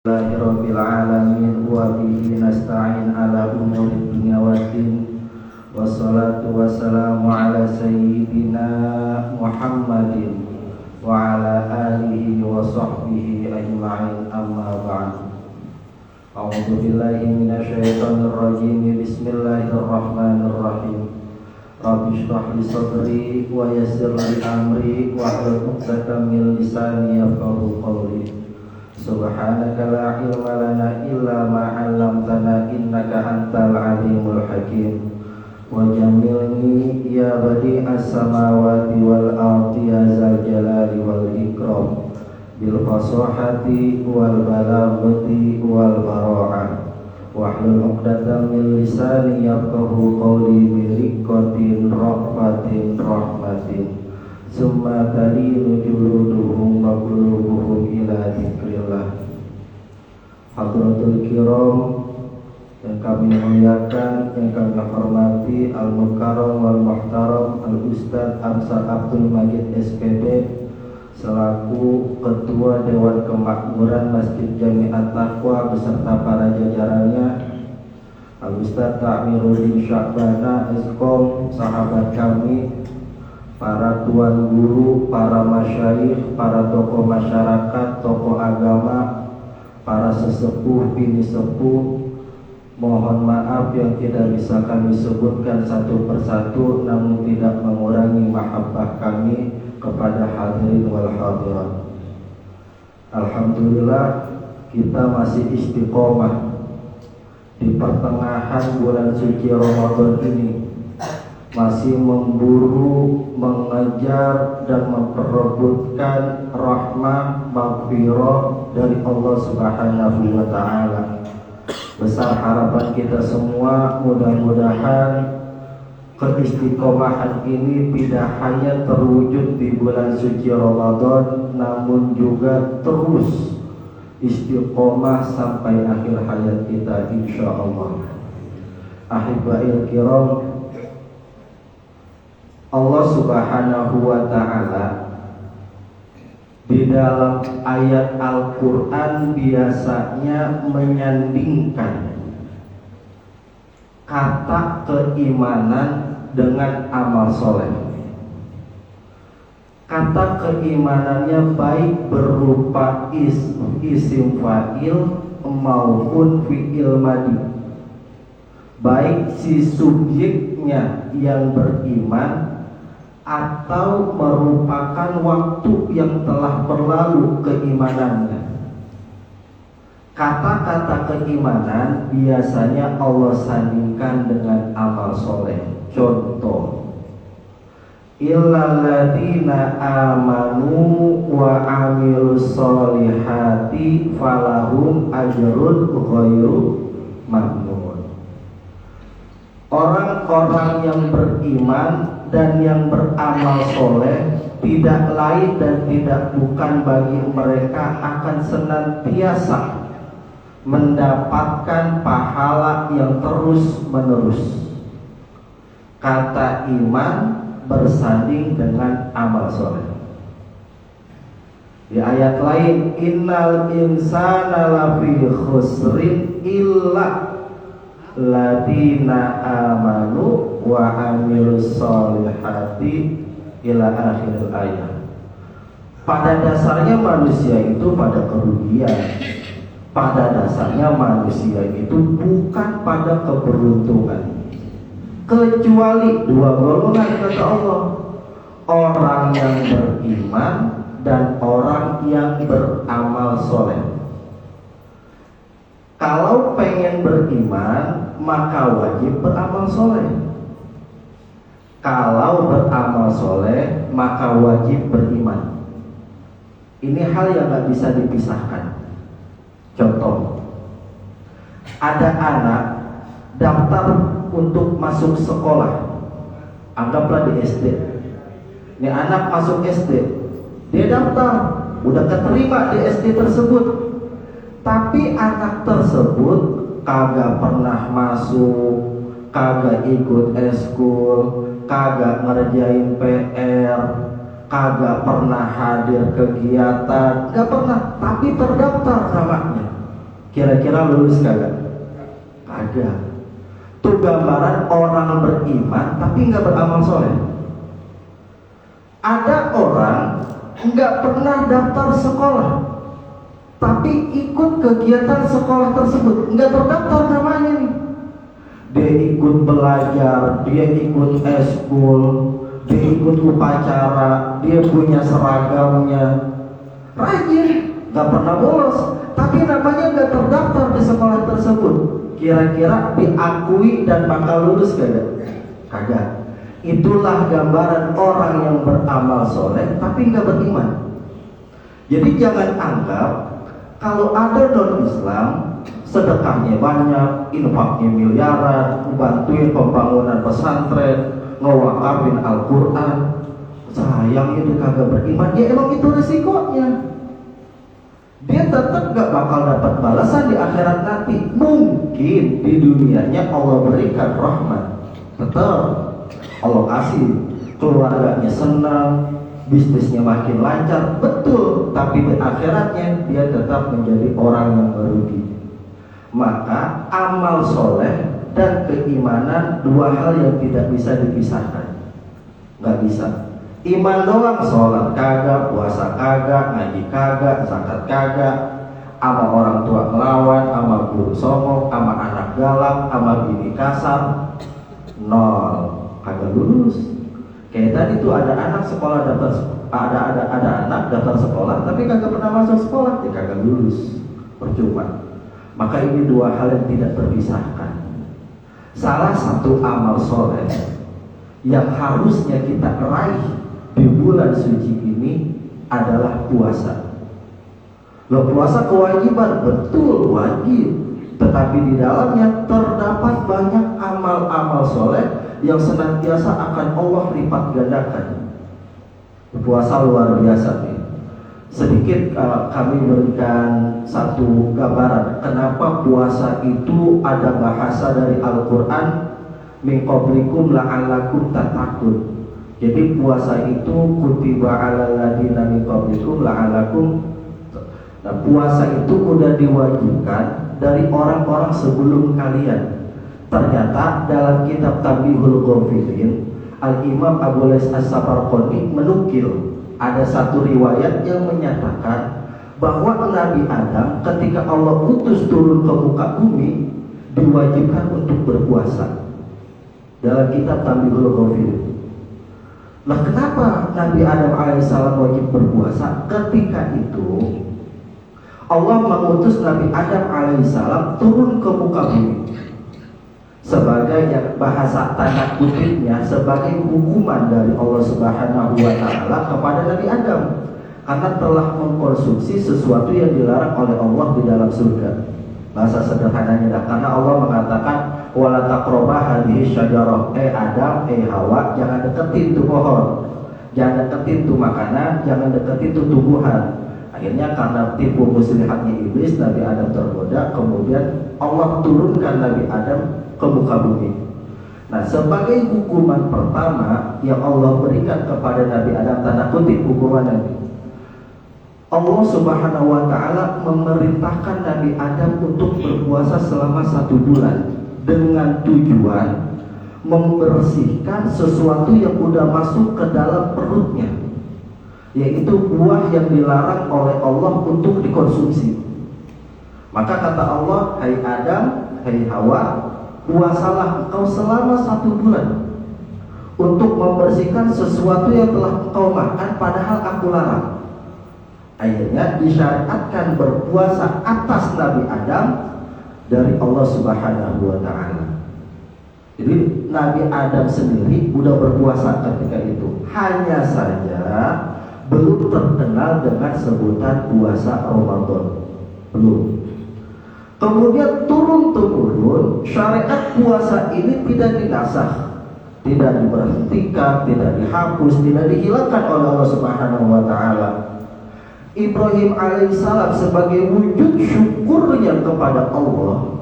Rabbil alamin wa bihi nasta'in ala umuri dunya waddin. Wassalatu wassalamu ala sayyidina Muhammadin wa ala alihi wa sahbihi ajma'in, amma ba'd. A'udzu billahi minasyaitonir rajim. Bismillahirrahmanirrahim. Rabbi shrah li sadri wa yassir li amri wahlul 'uqdatam min lisani yafqahu qawli. Subhanaka la ilma lana illa ma 'allamtana innaka antal alimul hakim. Wa jamilni ya badi'as samawati wal ardi ya zal jalali wal ikram bil fasahati wal balaghati wal bara'ah wahlul 'uqdatam min lisani yafqahu qawli bi riqqatin rahmatin rahmatin. Summa talinu juluduhum wa qulubuhum ila dzikrillah. Hadratul kiram yang kami muliakan, yang kami hormati, al-mukarram wal muhtaram al-ustaz Amsar Abdul Majid SPD selaku Ketua Dewan Kemakmuran Masjid Jami'at Taqwa beserta para jajarannya, al-ustaz Ta'miruddin Sya'bana Eskom, sahabat kami, para tuan guru, para masyayikh, para tokoh masyarakat, tokoh agama, para sesepuh, bini sepuh. Mohon maaf yang tidak bisa kami sebutkan satu persatu, namun tidak mengurangi mahabbah kami kepada hadirin wal hadirat. Alhamdulillah kita masih istiqomah di pertengahan bulan suci Ramadan ini, masih memburu, mengejar dan memperebutkan rahmah maghfirah dari Allah Subhanahu wa taala. Besar harapan kita semua, mudah-mudahan keistiqomahan ini tidak hanya terwujud di bulan suci Ramadan, namun juga terus istiqomah sampai akhir hayat kita insyaallah. Ahibba'il kiram, Allah Subhanahu wa ta'ala di dalam ayat Al-Quran biasanya menyandingkan kata keimanan dengan amal soleh. Kata keimanannya baik berupa isim fa'il maupun fi'il madi, baik si subjeknya yang beriman atau merupakan waktu yang telah berlalu keimanannya. Kata-kata keimanan biasanya Allah sandingkan dengan amal soleh. Contoh, illal ladzina amanu wa amilus solihati falahum ajrun ghairu mamnun. Orang-orang yang beriman dan yang beramal soleh, tidak lain dan tidak bukan bagi mereka akan senantiasa mendapatkan pahala yang terus menerus. Kata iman bersanding dengan amal soleh. Di ayat lain, innal insana lafi khusrin illa ladina amanu wa amilus solihati ila akhir ayat. Pada dasarnya manusia itu pada kerugian. Pada dasarnya manusia itu bukan pada keberuntungan, kecuali dua golongan kata Allah, orang yang beriman dan orang yang beramal soleh. Kalau pengen beriman, maka wajib beramal soleh. Kalau beramal soleh, maka wajib beriman. Ini hal yang gak bisa dipisahkan. Contoh, ada anak daftar untuk masuk sekolah, anggaplah di SD. Ini anak masuk SD, dia daftar, udah keterima di SD tersebut. Tapi anak tersebut kagak pernah masuk, kagak ikut eskul, kagak ngerjain PR, kagak pernah hadir kegiatan, gak pernah, tapi terdaftar namanya. Kira-kira lulus kagak? Kagak. Itu gambaran orang beriman tapi nggak beramal soleh. Ada orang nggak pernah daftar sekolah, tapi ikut kegiatan sekolah tersebut, nggak terdaftar namanya nih. Dia ikut belajar, dia ikut eskul, dia ikut upacara, dia punya seragamnya, rajin, nggak pernah bolos, tapi namanya nggak terdaftar di sekolah tersebut. Kira-kira diakui dan bakal lulus kagak? Kagak. Itulah gambaran orang yang beramal soleh tapi nggak beriman. Jadi jangan anggap kalau ada non-Islam sedekahnya banyak, infaknya miliaran, bantuin pembangunan pesantren, ngewakafin Al-Quran, sayang itu kagak beriman. Ya emang itu resikonya. Dia tetap gak bakal dapat balasan di akhirat nanti. Mungkin di dunianya Allah berikan rahmat, tetap Allah kasih, keluarganya senang, bisnisnya makin lancar, betul. Tapi di akhiratnya dia tetap menjadi orang yang merugi. Maka amal soleh dan keimanan dua hal yang tidak bisa dipisahkan. Gak bisa. Iman doang, sholat kagak, puasa kagak, ngaji kagak, zakat kagak, sama orang tua melawan, sama guru songong, sama anak galak, sama bini kasar, nol, kagak lulus. Kayak tadi tuh ada anak sekolah daftar, ada anak daftar sekolah, tapi kagak pernah masuk sekolah, dia kagak lulus, percuma. Maka ini dua hal yang tidak terpisahkan. Salah satu amal soleh yang harusnya kita raih di bulan suci ini adalah puasa. Loh, puasa kewajiban, betul wajib, tetapi di dalamnya terdapat banyak amal-amal soleh yang senantiasa akan Allah lipat gandakan. Puasa luar biasa nih. Sedikit kami berikan satu gambaran kenapa puasa itu ada bahasa dari Al-Quran, min qablikum la'allakum tattaqun. Jadi puasa itu kutiba 'alal ladzina min qablikum la'allakum. Nah, puasa itu udah diwajibkan dari orang-orang sebelum kalian. Ternyata dalam kitab Tabihul Ghafilin, Al-Imam Abu Lais As-Safarqani menukil ada satu riwayat yang menyatakan bahwa Nabi Adam ketika Allah utus turun ke muka bumi diwajibkan untuk berpuasa. Dalam kitab Tabihul Ghafilin. Nah, kenapa Nabi Adam alaihissalam wajib berpuasa? Ketika itu Allah mengutus Nabi Adam alaihissalam turun ke muka bumi sebagai bahasa tanda kutipnya sebagai hukuman dari Allah Subhanahu wa taala kepada Nabi Adam karena telah mengkonsumsi sesuatu yang dilarang oleh Allah di dalam surga. Bahasa sederhananya karena Allah mengatakan wala taqrabah hadhihi syajarah, Adam, Hawa, jangan deketin tuh pohon, jangan deketin tuh makanan, jangan deketin tuh tumbuhan. Akhirnya karena tipu muslihatnya iblis, Nabi Adam tergoda, kemudian Allah turunkan Nabi Adam ke muka bumi. Nah, sebagai hukuman pertama yang Allah berikan kepada Nabi Adam, tanda kutip hukuman Nabi, Allah Subhanahu wa ta'ala memerintahkan Nabi Adam untuk berpuasa selama 1 bulan dengan tujuan membersihkan sesuatu yang sudah masuk ke dalam perutnya, yaitu buah yang dilarang oleh Allah untuk dikonsumsi. Maka kata Allah, hai Adam, hai Hawa, puasalah engkau selama 1 bulan untuk membersihkan sesuatu yang telah engkau makan padahal aku larang. Akhirnya disyariatkan berpuasa atas Nabi Adam dari Allah Subhanahu wa ta'ala. Jadi Nabi Adam sendiri udah berpuasa ketika itu, hanya saja belum terkenal dengan sebutan puasa Ramadan, belum. Kemudian turun-temurun syariat puasa ini tidak dinasakh, tidak diberhentikan, tidak dihapus, tidak dihilangkan oleh Allah Subhanahu wa ta'ala. Ibrahim alaihissalam sebagai wujud syukurnya kepada Allah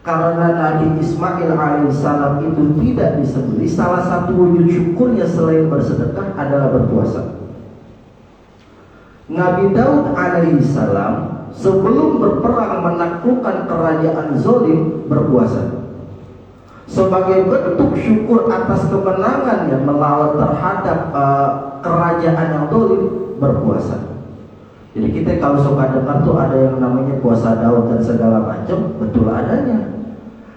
karena Nabi Ismail alaihissalam itu tidak disembelih, salah satu wujud syukurnya selain bersedekah adalah berpuasa. Nabi Daud alaihissalam sebelum berperang menaklukkan kerajaan zalim berpuasa. Sebagai bentuk syukur atas kemenangannya melawan terhadap kerajaan yang zalim berpuasa. Jadi kita kalau suka dengar tuh ada yang namanya puasa Daud dan segala macam, betul adanya.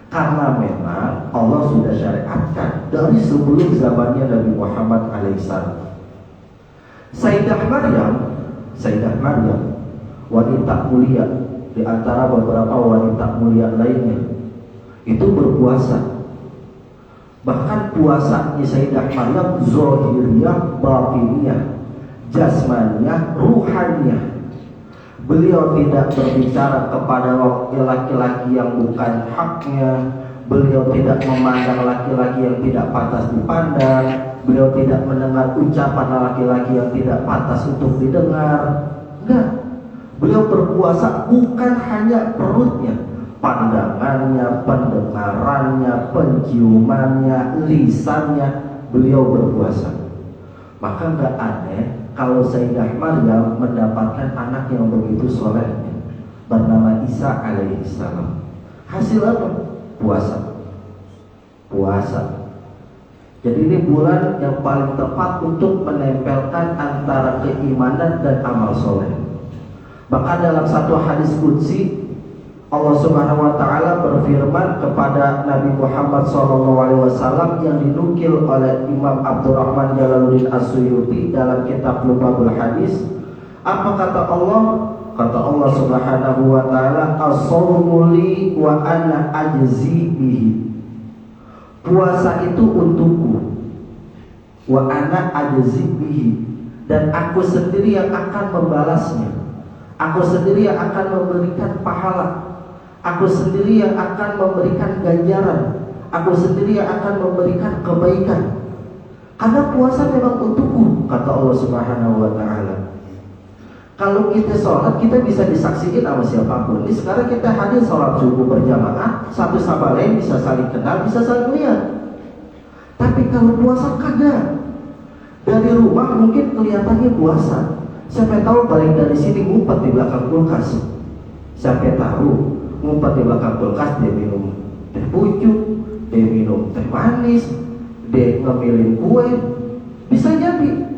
Karena memang Allah sudah syariatkan dari sebelum zamannya Nabi Muhammad alaihissalam. Sayyidah Maryam, wanita mulia di antara beberapa wanita mulia lainnya, itu berpuasa. Bahkan puasanya Sayyidah Maryam zahiriyah, batiniyah, jasmaniyah, ruhaniyah. Beliau tidak berbicara kepada laki-laki yang bukan haknya. Beliau tidak memandang laki-laki yang tidak pantas dipandang. Beliau tidak mendengar ucapan laki-laki yang tidak pantas untuk didengar. Enggak. Beliau berpuasa bukan hanya perutnya, pandangannya, pendengarannya, penciumannya, lisannya. Beliau berpuasa. Maka enggak aneh kalau Sayyidah Maryam mendapatkan anak yang begitu solehnya, bernama Isa alaihissalam. Hasil apa? Puasa. Jadi ini bulan yang paling tepat untuk menempelkan antara keimanan dan amal soleh. Bahkan dalam satu hadis qudsi, Allah Subhanahu wa taala berfirman kepada Nabi Muhammad SAW yang dinukil oleh Imam Abdurrahman Jalaluddin As-Suyuti dalam kitab Lubabul Hadis. Apa kata Allah? Kata Allah Subhanahu wa taala, "As-shawmu li wa ana ajzi bihi." Puasa itu untukku, wa ana ajzi bihi, dan aku sendiri yang akan membalasnya. Aku sendiri yang akan memberikan pahala. Aku sendiri yang akan memberikan ganjaran. Aku sendiri yang akan memberikan kebaikan. Karena puasa memang untukku, kata Allah Subhanahu wa taala. Kalau kita sholat, kita bisa disaksikan sama siapapun. Ini sekarang kita hadir sholat subuh berjamaah, satu sama lain bisa saling kenal, bisa saling lihat. Tapi kalau puasa kada. Dari rumah mungkin kelihatannya puasa. Siapa tahu balik dari sini ngumpet di belakang kulkas. Siapa tahu ngumpet di belakang kulkas, dia minum teh pucuk, dia minum teh manis, dia ngemilin kue, bisa jadi.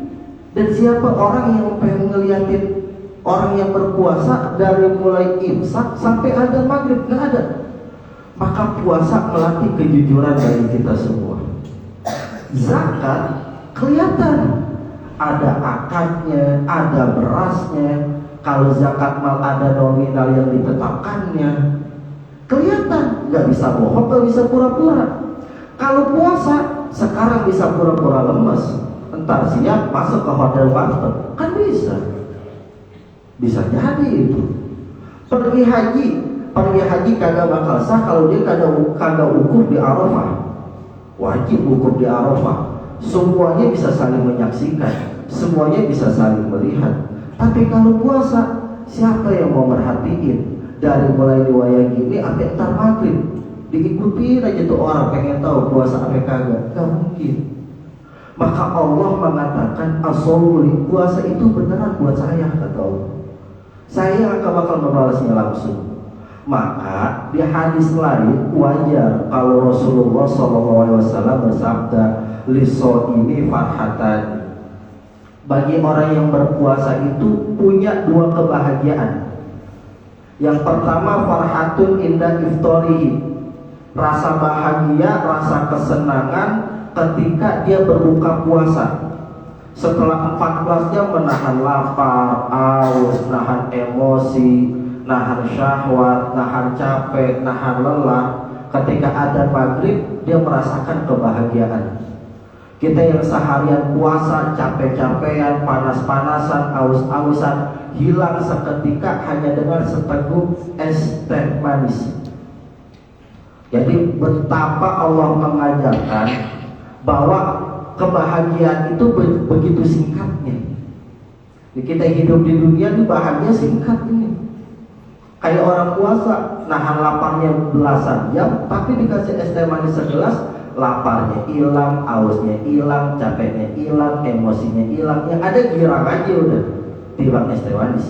Dan siapa orang yang pengen ngeliatin orang yang berpuasa dari mulai imsak sampai azan maghrib? Nggak ada. Maka puasa melatih kejujuran dari kita semua. Zakat kelihatan, ada akadnya, ada berasnya. Kalau zakat mal ada nominal yang ditetapkannya, kelihatan, nggak bisa bohong, nggak bisa pura-pura. Kalau puasa sekarang bisa pura-pura lemes, entar siap masuk ke hotel warteg, kan bisa jadi itu. Pergi haji kagak bakal sah kalau dia kagak ukur di Arafah. Wajib ukur di Arafah. Semuanya bisa saling menyaksikan, semuanya bisa saling melihat. Tapi kalau puasa, siapa yang mau merhatiin? Dari mulai riwayat gini sampai entar maghrib, diikuti aja tuh orang pengen tahu puasa apa kagak. Gak mungkin. Maka Allah mengatakan as-shawmu, puasa itu beneran buat saya, kata Allah. Saya akan bakal membalasnya langsung. Maka di hadis lain wajar kalau Rasulullah SAW bersabda, "Lis-shaimi farhatan." Bagi orang yang berpuasa itu punya dua kebahagiaan. Yang pertama, farhatun inda iftarihi, rasa bahagia, rasa kesenangan ketika dia berbuka puasa. Setelah 14 jam menahan lapar, haus, nahan emosi, nahan syahwat, nahan capek, nahan lelah, ketika ada maghrib dia merasakan kebahagiaan. Kita yang seharian puasa, capek-capean, panas-panasan, aus-ausan, hilang seketika hanya dengan seteguk es teh manis. Jadi betapa Allah mengajarkan bahwa kebahagiaan itu begitu singkatnya. Kita hidup di dunia ini bahagia singkat ini. Kayak orang puasa, nahan laparnya belasan jam, tapi dikasih es teh manis segelas, laparnya hilang, hausnya hilang, capeknya hilang, emosinya hilang. Yang ada girang aja udah timbang es teh manis.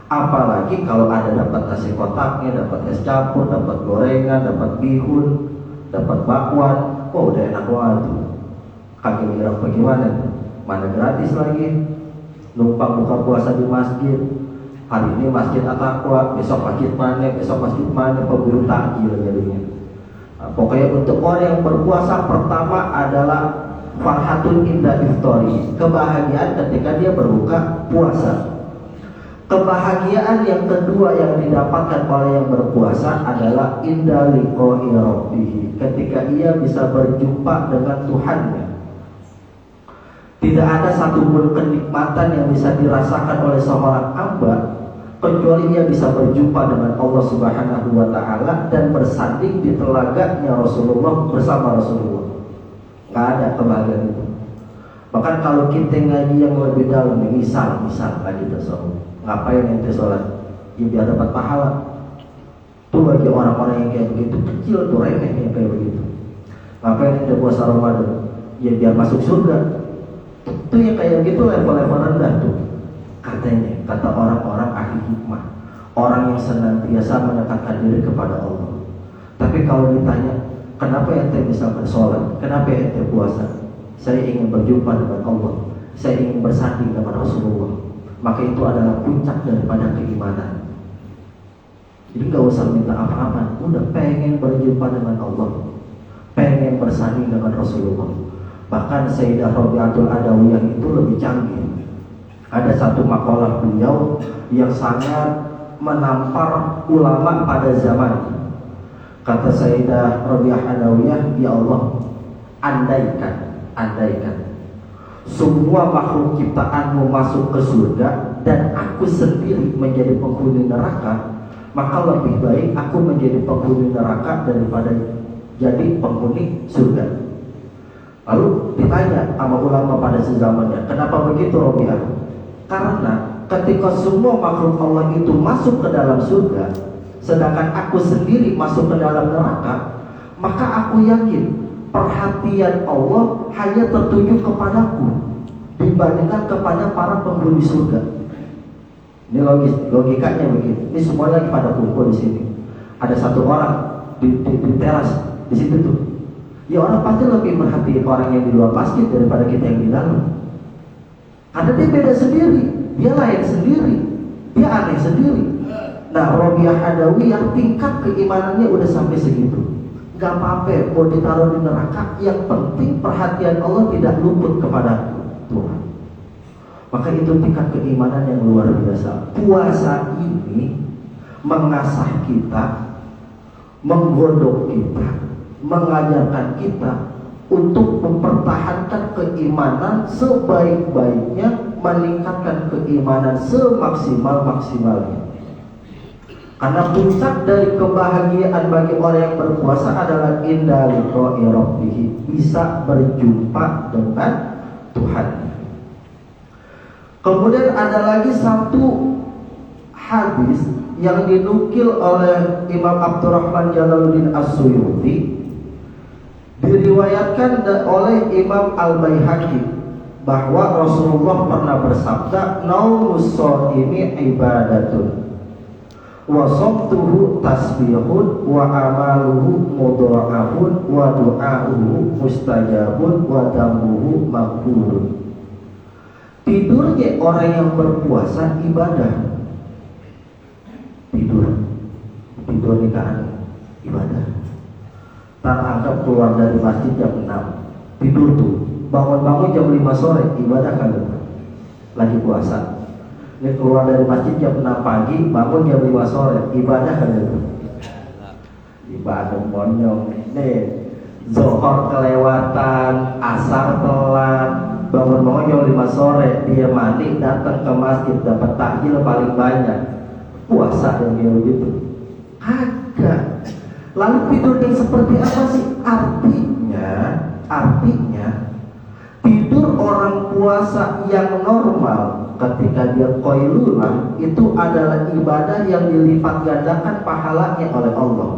Apalagi kalau ada dapat nasi kotaknya, dapat es campur, dapat gorengan, dapat bihun, dapat bakwan, oh udah enak banget tuh. Kaki bilang bagaimana? Mana gratis lagi? Numpang buka puasa di masjid. Hari ini masjid At-Taqwa, besok masjid mana, pemburu takjil jadinya. Nah, pokoknya untuk orang yang berpuasa pertama adalah farhatun inda iftari, kebahagiaan ketika dia berbuka puasa. Kebahagiaan yang kedua yang didapatkan oleh yang berpuasa adalah inda liqa'i rabbih, ketika ia bisa berjumpa dengan Tuhannya. Tidak ada satupun kenikmatan yang bisa dirasakan oleh seorang hamba kecuali ia bisa berjumpa dengan Allah Subhanahu wa taala dan bersanding di telaganya Rasulullah bersama Rasulullah. Nggak ada kebahagiaan itu. Bahkan kalau kita ngaji yang lebih dalam, misal lagi tersebut, ngapain ente sholat? Ya biar dapat pahala. Itu bagi orang-orang yang kayak begitu, kecil tuh, remeh yang kayak begitu. Ngapain ente puasa Ramadan? Ya biar masuk surga. Itu yang kayak gitu level-level rendah tuh. Katanya, kata orang-orang ahli hikmah, orang yang senantiasa mendekatkan diri kepada Allah. Tapi kalau ditanya, kenapa ente bisa bersolat? Kenapa ente puasa? Saya ingin berjumpa dengan Allah. Saya ingin bersanding dengan Rasulullah. Maka itu adalah puncak daripada keimanan. Jadi gak usah minta apa-apa, udah pengen berjumpa dengan Allah, pengen bersanding dengan Rasulullah. Bahkan Sayyidah Rabi'atul Adawiyah itu lebih canggih. Ada satu makalah beliau yang sangat menampar ulama pada zaman. Kata Sayyidah Rabi'ah Adawiyah, ya Allah, andaikan semua makhluk ciptaanmu masuk ke surga dan aku sendiri menjadi penghuni neraka, maka lebih baik aku menjadi penghuni neraka daripada jadi penghuni surga. Lalu ditanya sama ulama pada sezamannya, kenapa begitu Rabi'ah? Karena ketika semua makhluk Allah itu masuk ke dalam surga, sedangkan aku sendiri masuk ke dalam neraka, maka aku yakin perhatian Allah hanya tertuju kepadaku dibandingkan kepada para penghuni surga. Ini logikanya begini. Ini semua lagi pada kumpul di sini. Ada satu orang di teras di situ tuh. Ya orang pasti lebih merhatiin orang yang di luar masjid daripada kita yang di dalam. Karena dia beda sendiri, dia lain sendiri, dia aneh sendiri. Nah, Rabi'ah Adawiyah tingkat keimanannya udah sampai segitu. Gak apa-apa mau ditaruh di neraka, yang penting perhatian Allah tidak luput kepada Tuhan. Maka itu tingkat keimanan yang luar biasa. Puasa ini mengasah kita, menggodok kita, mengajarkan kita untuk mempertahankan keimanan sebaik-baiknya, meningkatkan keimanan semaksimal-maksimalnya. Karena puncak dari kebahagiaan bagi orang yang berpuasa adalah inda liqa'i rabbih, bisa berjumpa dengan Tuhan. Kemudian ada lagi satu hadis yang dinukil oleh Imam Abdurrahman Jalaluddin As-Suyuti, diriwayatkan oleh Imam Al-Baihaqi, bahwa Rasulullah pernah bersabda, naumus shaimi ibadatun wa sabtuhu tasbihun wa amaluhu mudha'afun wa du'a'uhu mustajabun wa damuhu maghfurun. Tidurnya orang yang berpuasa ibadah. Tidur nikahan ibadah. Tak anggap keluar dari masjid jam 6, tidur tuh, bangun-bangun jam 5 sore ibadah kan, lagi puasa. Ini keluar dari masjid jam 6 pagi, bangun jam 5 sore, ibadah kan itu. Ibadah monyong. Nih, zuhur kelewatan, asar telat, bangun-bangun jam 5 sore, dia mandi, datang ke masjid, dapat takjil paling banyak. Puasa yang dia begitu? Kagak. Lalu tidur yang seperti apa sih? Artinya tidur orang puasa yang normal ketika dia qailulah itu adalah ibadah yang dilipat gandakan pahalanya oleh Allah.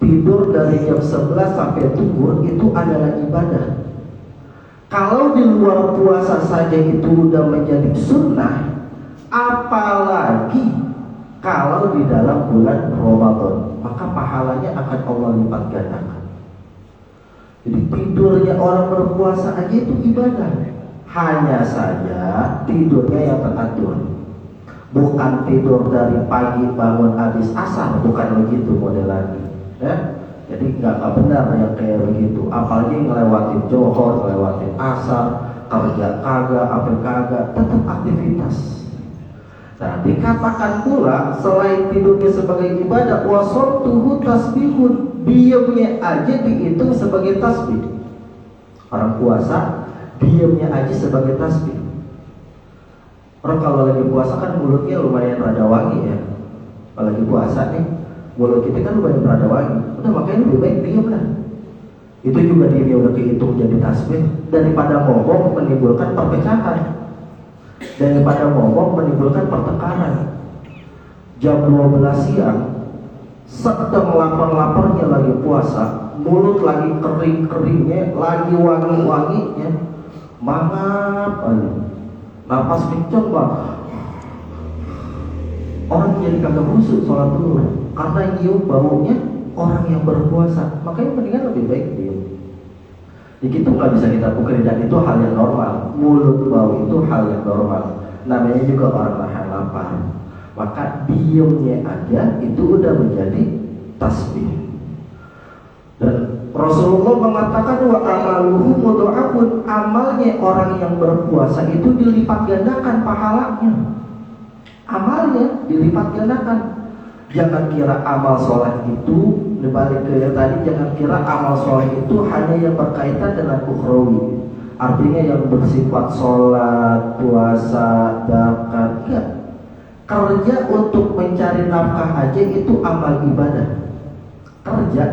Tidur dari jam 11 sampai zuhur itu adalah ibadah. Kalau di luar puasa saja itu udah menjadi sunnah, Apalagi kalau di dalam bulan Ramadan, maka pahalanya akan Allah lipat gandakan. Jadi tidurnya orang berpuasa aja itu ibadah. Hanya saja tidurnya yang teratur. Bukan tidur dari pagi bangun habis asar, bukan begitu modelannya. Ya? Jadi nggak benar yang kayak begitu. Apalagi ngelewatin johor, ngelewatin asar, kerja kagak, apa kagak, tetap aktivitas. Nah, dikatakan pula selain tidurnya sebagai ibadah, wasabtuhu tasbihun, diamnya aja dihitung sebagai tasbih. Orang puasa diamnya aja sebagai tasbih. Orang kalau lagi puasa kan mulutnya lumayan rada wangi ya. Kalau lagi puasa nih, mulut kita kan lumayan rada wangi. Udah makanya lebih baik diam lah. Itu juga dia udah kehitung jadi tasbih. Daripada ngomong menimbulkan perpecahan, daripada ngomong menimbulkan pertengkaran. Jam 12 siang sedang lapar-laparnya lagi puasa, mulut lagi kering-keringnya, lagi wangi-wanginya, mangap aja, napas kenceng bang. Orang jadi kagak khusyuk sholat dulu karena nyium baunya orang yang berpuasa. Makanya mendingan lebih baik diam. Jadi itu nggak bisa kita pukul, dan itu hal yang normal. Mulut bau itu hal yang normal. Namanya juga orang nahan lapar. Maka diamnya aja itu udah menjadi tasbih. Dan Rasulullah mengatakan wa amaluhu mudha'afun, amalnya orang yang berpuasa itu dilipat gandakan pahalanya. Amalnya dilipat gandakan. Jangan kira amal sholat itu, dibalik ke tadi, jangan kira amal sholat itu hanya yang berkaitan dengan ukhrawi. Artinya yang bersifat sholat, puasa, zakat. Enggak. Kerja untuk mencari nafkah aja itu amal ibadah. Kerja.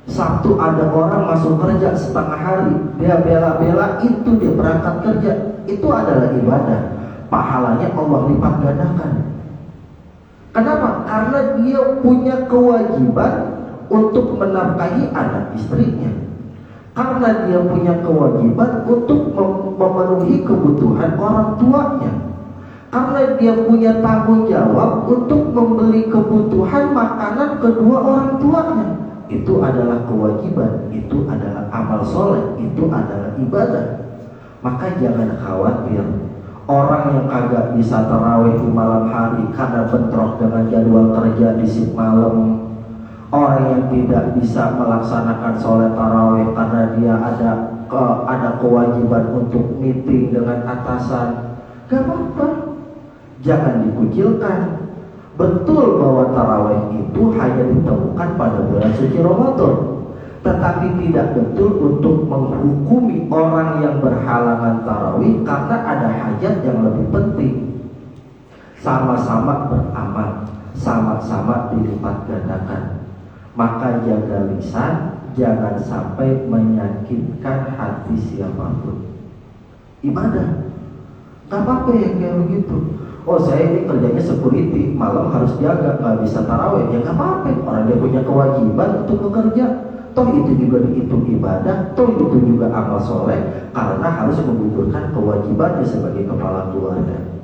Sabtu ada orang masuk kerja setengah hari, dia bela-bela itu dia berangkat kerja, itu adalah ibadah. Pahalanya Allah lipat gandakan. Kenapa? Karena dia punya kewajiban untuk menafkahi anak istrinya. Karena dia punya kewajiban untuk memenuhi kebutuhan orang tuanya. Karena dia punya tanggung jawab untuk membeli kebutuhan makanan kedua orang tuanya. Itu adalah kewajiban, itu adalah amal soleh, itu adalah ibadah. Maka jangan khawatir orang yang kagak bisa tarawih di malam hari karena bentrok dengan jadwal kerja di shift malam. Orang yang tidak bisa melaksanakan sholat tarawih karena dia ada kewajiban untuk meeting dengan atasan. Gak apa-apa, jangan dikucilkan. Betul bahwa tarawih itu hanya ditemukan pada bulan suci Ramadan, tetapi tidak betul untuk menghukumi orang yang berhalangan tarawih karena ada hajat yang lebih penting. Sama-sama beramal, sama-sama dilipat gandakan. Maka jaga lisan, jangan sampai menyakitkan hati siapapun. Ibadah, gak apa-apa yang kayak begitu. Oh saya ini kerjanya security, malam harus jaga, gak bisa tarawih. Ya gak apa-apa, orang dia punya kewajiban untuk bekerja. Toh itu juga dihitung ibadah, toh itu juga amal soleh, karena harus menggugurkan kewajibannya sebagai kepala keluarga.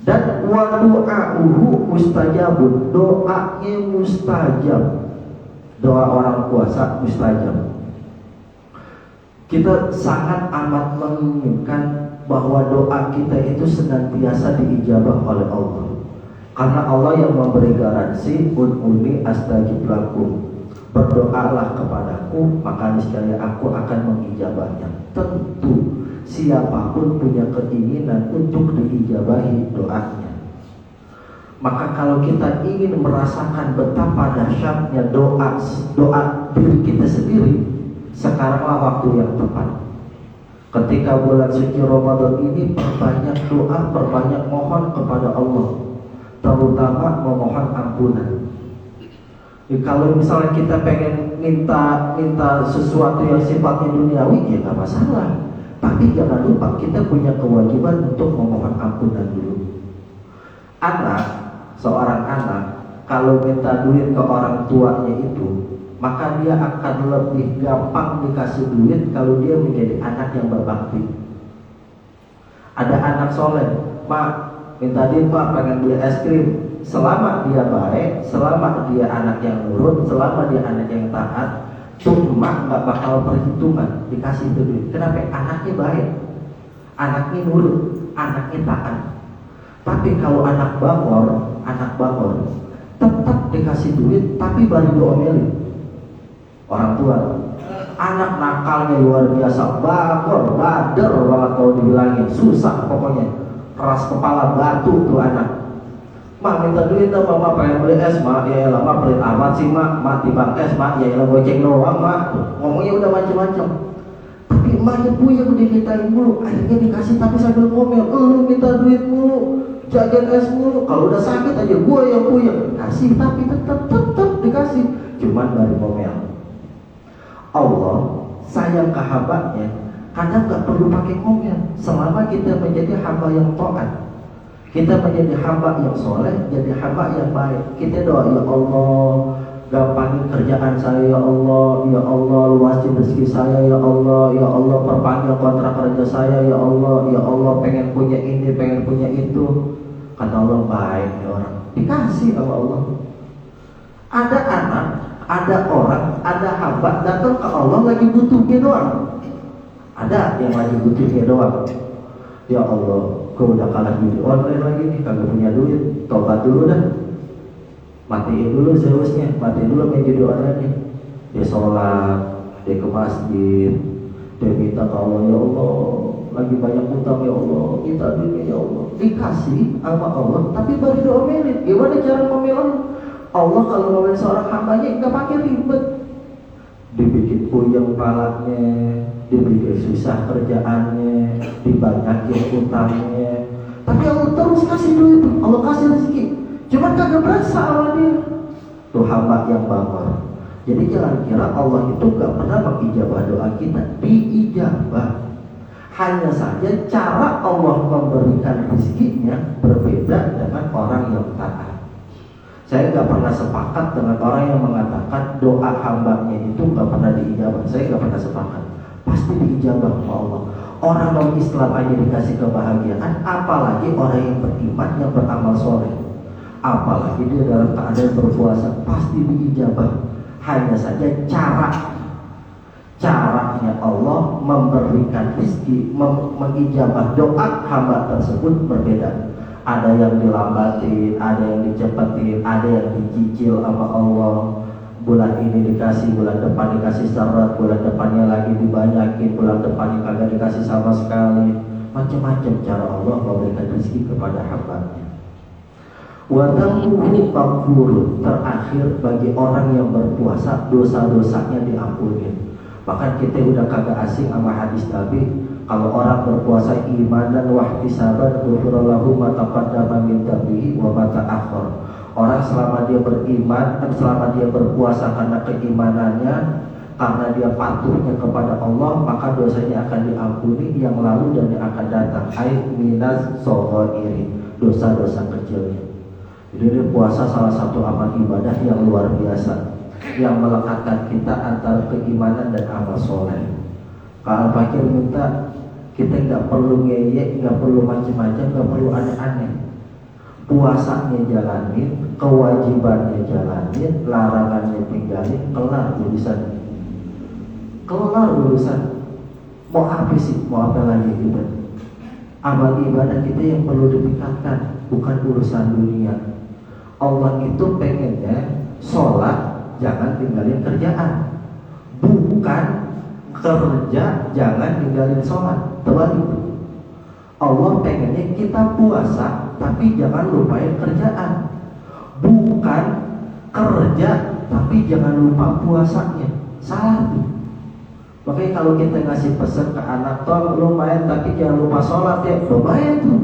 Dan wa du'a'uhu mustajabun, doanya mustajab. Doa orang puasa mustajab. Kita sangat amat menginginkan bahwa doa kita itu senantiasa diijabah oleh Allah. Karena Allah yang memberi garansi, ud'uni astajib lakum, berdoalah kepadaku maka niscaya aku akan mengijabahnya. Tentu siapapun punya keinginan untuk diijabahi doanya. Maka kalau kita ingin merasakan betapa dahsyatnya doa diri kita sendiri, sekaranglah waktu yang tepat. Ketika bulan suci Ramadan ini, perbanyak doa, perbanyak mohon kepada Allah, terutama memohon ampunan. Kalau misalnya kita pengen minta sesuatu yang sifatnya duniawi, ya nggak masalah. Tapi jangan lupa kita punya kewajiban untuk memohon ampunan dulu. Seorang anak kalau minta duit ke orang tuanya itu, maka dia akan lebih gampang dikasih duit kalau dia menjadi anak yang berbakti. Ada anak soleh, Mak, minta duit Pak pengen beli es krim. Selama dia baik, selama dia anak yang nurut, selama dia anak yang taat, cuma nggak bakal perhitungan dikasih itu duit. Kenapa? Anaknya baik, anaknya nurut, anaknya taat. Tapi kalau anak bangor tetap dikasih duit tapi baru diomelin orang tua. Anak nakalnya luar biasa, bangor, bader banget kalau dibilangin, susah pokoknya, keras kepala batu tuh anak. Mak minta duit dong, mak pengen beli es, mak ya elah mak pelit amat sih mak timbang es, mak ya elah goceng doang mak. Ngomongnya udah macam-macam. Tapi emaknya puyeng udah dimintain mulu, akhirnya dikasih tapi sambil ngomel, lu minta duit mulu, jajan es mulu. Kalau udah sakit aja gua yang puyeng, kasih tapi tetap dikasih, cuman baru ngomel. Allah sayang ke hambanya, kadang gak perlu pakai ngomel, selama kita menjadi hamba yang taat. Kita menjadi hamba yang soleh, jadi hamba yang baik. Kita doa, ya Allah, gampangin kerjaan saya, ya Allah, ya Allah, luasin rezeki saya, ya Allah, ya Allah, perpanjang kontrak kerja saya, ya Allah, ya Allah, pengen punya ini, pengen punya itu. Kata Allah, baik ya orang, dikasih sama Allah. Ada anak, ada orang, ada hamba datang ke Allah lagi butuhnya doang. Ada yang lagi butuhnya doang. Ya Allah, gue udah kalah judi online lagi nih, kagak punya duit, tobat dulu dah, matiin dulu Zeusnya, matiin dulu main judi online nih. Dia sholat, dia ke masjid, dia minta ke Allah, ya Allah, lagi banyak utang ya Allah, minta duitnya ya Allah. Dikasih sama Allah, tapi baru diomelin. Gimana cara ngomelin? Allah kalau ngomelin seorang hambanya nggak pakai ribet, dibikin puyeng palanya, dibikin susah kerjaannya, dibanyakin utangnya. Tapi Allah terus kasih duit, Allah kasih rezeki, cuman kagak berasa sama dia. Tuh hamba yang bangor. Jadi jangan kira Allah itu gak pernah mengijabah doa kita, diijabah. Hanya saja cara Allah memberikan rezekinya berbeda dengan orang yang taat. Saya gak pernah sepakat dengan orang yang mengatakan doa hambanya itu gak pernah diijabah. Saya gak pernah sepakat. Pasti diijabah sama Allah. Orang non-Islam aja dikasih kebahagiaan, apalagi orang yang beriman, yang beramal soleh, apalagi dia dalam keadaan berpuasa, pasti diijabah. Hanya saja caranya Allah memberikan rezeki, mengijabah doa hamba tersebut berbeda. Ada yang dilambatin, ada yang dicepetin, ada yang dicicil sama Allah. Bulan ini dikasih, bulan depan dikasih seret, bulan depannya lagi dibanyakin, bulan depannya kagak dikasih sama sekali. Macam-macam cara Allah memberikan rezeki kepada hambanya. Wadambuhu maghfurun, terakhir bagi orang yang berpuasa dosa-dosanya diampuni. Bahkan kita udah kagak asing sama hadis Nabi, kalau orang berpuasa iman dan wahtisaban ghufira lahu ma taqaddama min dhanbihi wa ma ta'akhkhar. Orang selama dia beriman dan selama dia berpuasa karena keimanannya, karena dia patuhnya kepada Allah, maka dosanya akan diampuni yang lalu dan yang akan datang. Ai minaz shaghairi, dosa-dosa kecilnya. Jadi ini puasa salah satu amal ibadah yang luar biasa, yang melekatkan kita antara keimanan dan amal soleh. Kalau Al-Fakir minta kita nggak perlu ngeyek, nggak perlu macam-macam, nggak perlu aneh-aneh. Puasanya jalanin, kewajibannya jalanin, larangannya tinggalin, kelar urusan. Kelar urusan. Mau apa sih? Mau apa lagi kita? Amal ibadah kita yang perlu ditingkatkan, bukan urusan dunia. Allah itu pengennya sholat jangan tinggalin kerjaan, bukan kerja jangan tinggalin sholat. Terbalik. Allah pengennya kita puasa tapi jangan lupain kerjaan, bukan kerja tapi jangan lupa puasanya. Salah tuh. Makanya kalau kita ngasih pesan ke anak, tolong lumayan tapi jangan lupa sholat ya, lumayan tuh.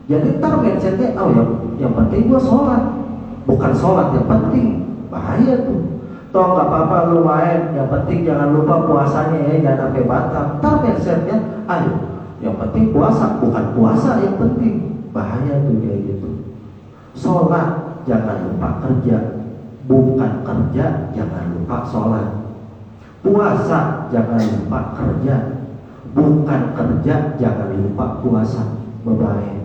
Jadi ntar mindsetnya, oh yang penting gua sholat, bukan sholat yang penting. Bahaya tuh. Toh nggak apa-apa lumayan, yang penting jangan lupa puasanya ya, jangan sampai batal. Ntar mindsetnya, ayo yang penting puasa, bukan puasa yang penting. Bahaya tuh kayak gitu. Sholat jangan lupa kerja, bukan kerja jangan lupa sholat. Puasa jangan lupa kerja, bukan kerja jangan lupa puasa. Berbahaya.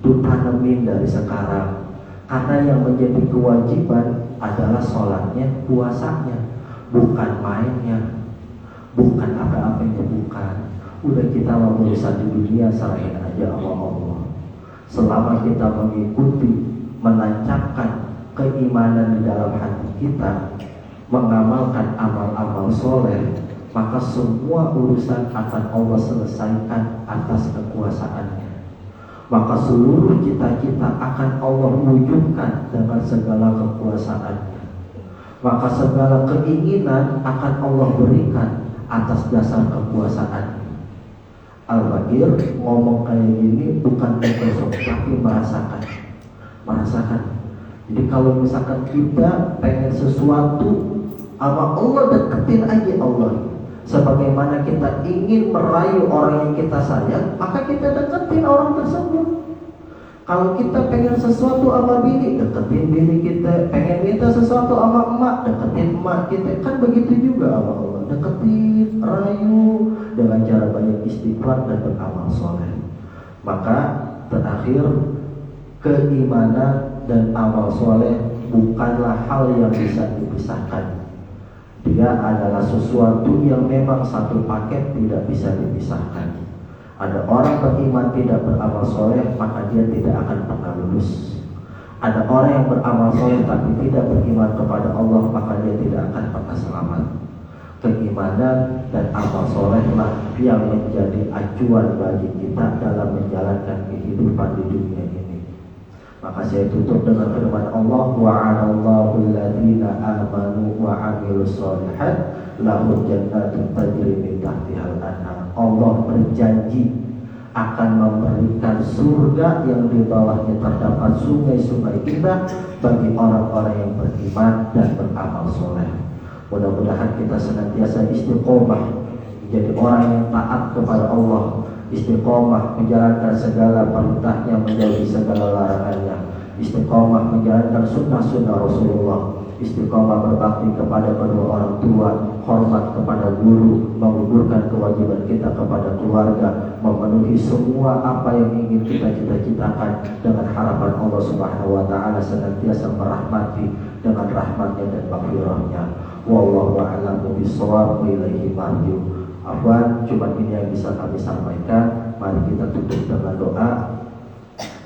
Tutanemin dari sekarang. Karena yang menjadi kewajiban adalah sholatnya, puasanya, bukan mainnya, bukan apa-apanya, bukan. Udah kita mau urusan di dunia, serahin aja sama Allah. Selama kita mengikuti, menancapkan keimanan di dalam hati kita, mengamalkan amal-amal soleh, maka semua urusan akan Allah selesaikan atas kekuasaannya. Maka seluruh cita-cita akan Allah wujudkan dengan segala kekuasaannya. Maka segala keinginan akan Allah berikan atas dasar kekuasaannya. Al-Fakir ngomong kayak gini bukan mengkosong, tapi merasakan. Jadi kalau misalkan kita pengen sesuatu sama Allah, deketin aja Allah. Sebagaimana kita ingin merayu orang yang kita sayang, maka kita deketin orang tersebut. Kalau kita pengen sesuatu sama bini, deketin bini kita. Pengen minta sesuatu sama emak, deketin emak kita. Kan begitu juga sama Allah. Deketin, rayu dengan cara banyak istighfar dan beramal soleh. Maka terakhir, keimanan dan amal soleh bukanlah hal yang bisa dipisahkan. Dia adalah sesuatu yang memang satu paket, tidak bisa dipisahkan. Ada orang beriman tidak beramal soleh, maka dia tidak akan pernah lulus. Ada orang yang beramal soleh tapi tidak beriman kepada Allah, maka dia tidak akan pernah selamat. Keimanan dan amal solehlah yang menjadi acuan bagi kita dalam menjalankan kehidupan di dunia ini. Maka saya tutup dengan firman Allah, wa'adallahu alladziina aamanu wa 'amilus shalihat lahum jannatun tajri min tahtihal anhar. Allah berjanji akan memberikan surga yang di bawahnya terdapat sungai-sungai indah bagi orang-orang yang beriman dan beramal soleh. Mudah-mudahan kita senantiasa istiqomah menjadi orang yang taat kepada Allah, istiqomah menjalankan segala perintahnya, menjauhi segala larangannya, istiqomah menjalankan sunnah-sunnah Rasulullah, istiqomah berbakti kepada kedua orang tua, hormat kepada guru, menggugurkan kewajiban kita kepada keluarga, memenuhi semua apa yang ingin kita cita-citakan dengan harapan Allah Subhanahu wa taala senantiasa merahmati dengan rahmatnya dan maghfirahnya. Wallahu a'lamu bishawab, wa ilaihi marji'u. Afwan, cuma ini yang bisa kami sampaikan. Mari kita tutup dengan doa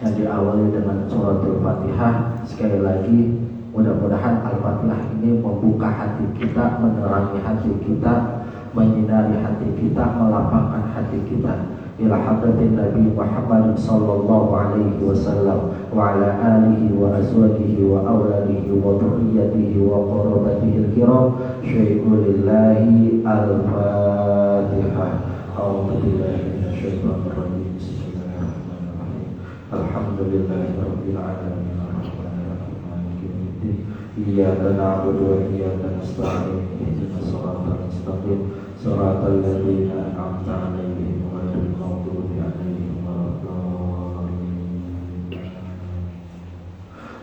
yang diawali dengan suratul Fatihah. Sekali lagi, mudah-mudahan Al-Fatihah ini membuka hati kita, menerangi hati kita, menyinari hati kita, melapangkan hati kita. Ila hadratin Nabi Muhammad sallallahu alaihi wasallam wa ala alihi wa azwajihi wa awladihi wa dhurriyyatihi wa qarabatihi al-kiram. Syai'u lillahi al-Fatihah. A'udzu billahi minasyaitonir rajim. Bismillahirrahmanirrahim. Alhamdulillahi rabbil alamin. Arrahmanirrahim. Maliki yaumiddin. Iyyaka na'budu wa iyyaka nasta'in. Ihdinas siratal mustaqim. Siratal ladzina an'amta 'alaihim ghairil maghdubi 'alaihim waladdallin.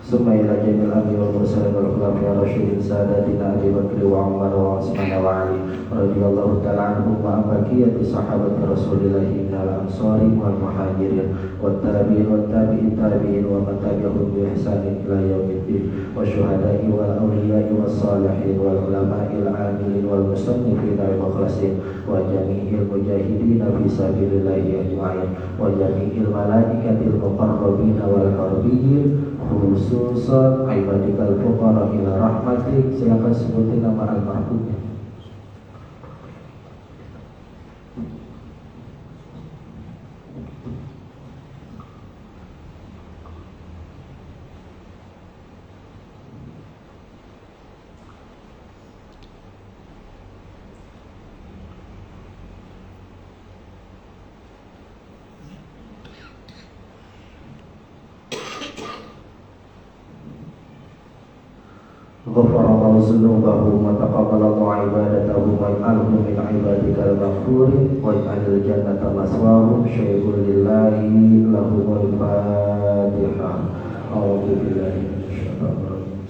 Summa ila jamil anbiya'i wal mursalin wal khulafa'i ar-rasyidin sadatina Abi Bakr wa Umar wa Utsman wa Ali radhiyallahu ta'ala anhum wa an baqiyati sahabati Rasulillah minal ansari wal muhajirin wat tabi'in wat tabi'in tabi'in wa man tabi'ahum bi ihsanin ila yaumiddin wa syuhada'i wal awliya'i was salihin wal ulama'il 'amilin wal musannifin wal mukhlasin wa jami'il mujahidin fi sabilillahi ajma'in wa jami'il malaikatil muqarrabin wal harbiyyin khususan ibadikal fuqara ila rahmatik. Silakan sebutin nama almarhumnya. Ghafarallahu dzunubahu wa taqabbalallahu ibadatahu wa ja'alhu min ibadikal maghfurin wa ja'alil jannata maswahum. Syai'un lillahi lahumul Fatihah. A'udzu billahi minasyaitonir rajim.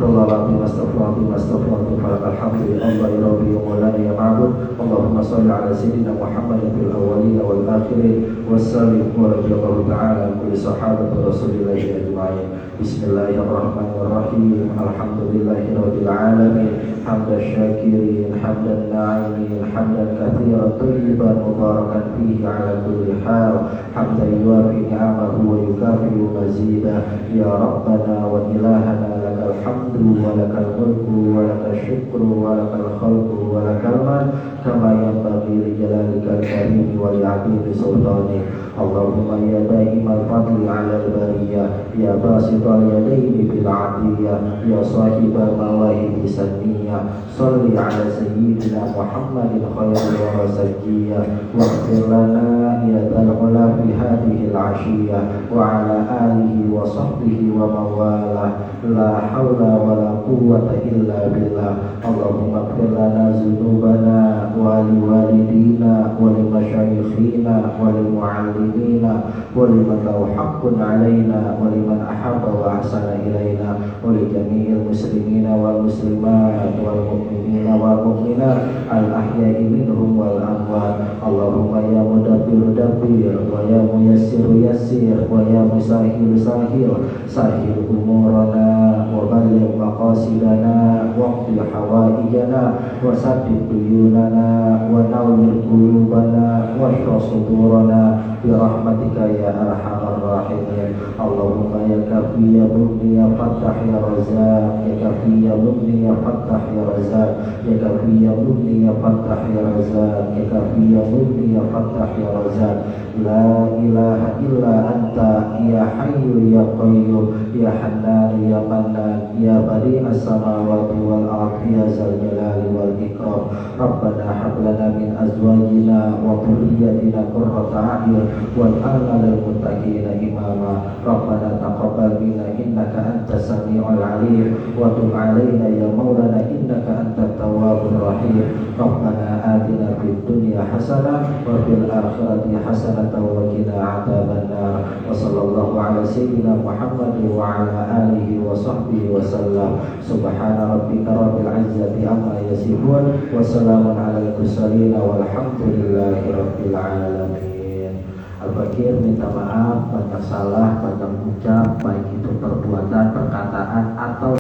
Astaghfirullahaladzim, astaghfirullahaladzim, astaghfirullahaladzim. Falakal hamdu ya Allah ya Rabbi ya Maulana ya Ma'bud. Allahumma salli ala sayyidina Muhammadin fil awwalin wal akhirin wassallim wa radhiyallahu ta'ala an kulli sahabati Rasulillahi ajma'in. Bismillahirrahmanirrahim. Alhamdulillahi rabbil alamin. Hamdan syakirin, hamdan na'imin, hamdan katsiran thayyiban mubarakan fihi ala kulli hal. Hamdan yuwafi ni'amahu wa yukafi'u mazidah. Ya Rabbana wa ilahana lakal hamdu wa lakal mulku wa lakal syukru wa lakal khalqu wa lakal man kama yanbaghi li jalalikal karim wa li 'azimi sultanik. Allahumma ya da'imal fadli 'alal bariyah, ya basital yadaini bil 'adiyah, ya sahibal mawahib saniyah, shalli 'ala sayyidina Muhammadin khairil wara sajiyah, waghfir lana ya dzal 'ula fi hadhihi al-'ashiyah wa 'ala alihi wa sahbihi wa mawalah. La haula wa la quwwata illa billah. Allahumma ighfir lana dzunubana wa li walidina wa li masyayikhina wa li mu'allimina wa liman lahu haqqun 'alaina wa liman ahabba wa ahsana ilaina wa li jami'il muslimina wal muslimat wal mu'minina wal mu'minat al ahya'i minhum wal amwat. Allahumma ya mudabbir dabbir wa ya muyassir yassir wa ya musahhil sahhil sahhil umurana wa balligh maqasidana waqdi hawaijana wa saddid duyunana wa nawwir qulubana wa shrah sudurana bi rahmatika ya arhamar rahimin. Allahumma ya kafi ya mugni ya fattah ya razzaq, ya kafi ya mugni ya fattah ya razzaq, ya kafi ya mugni ya fattah ya razzaq, ya kafi ya mugni ya fattah ya razzaq. La ilaha illa anta ya hayyu ya qayyum ya hannan ya mannan ya badi'as samawati wal ardi ya zal jalali wal ikram. Rabbana hab lana min azwajina wa dhurriyyatina qurrata a'yun waj'alna lil muttaqina imama. Rabbana taqabbal minna innaka antas samiul alim wa tub 'alaina ya maulana innaka antat tawwabur rahim. Rabbana atina fid dunya hasanah wa fil akhirati hasanah wa qina 'adzabannar. Wa sallallahu ala sayyidina Muhammad wa ala alihi wa sahbihi wa sallam. Subhana rabbika rabbil izzati amma yasifun wa salamun alal mursalin walhamdulillahi rabbil alamin. Al-Fakir minta maaf banyak salah, banyak ucap, baik itu perbuatan, perkataan atau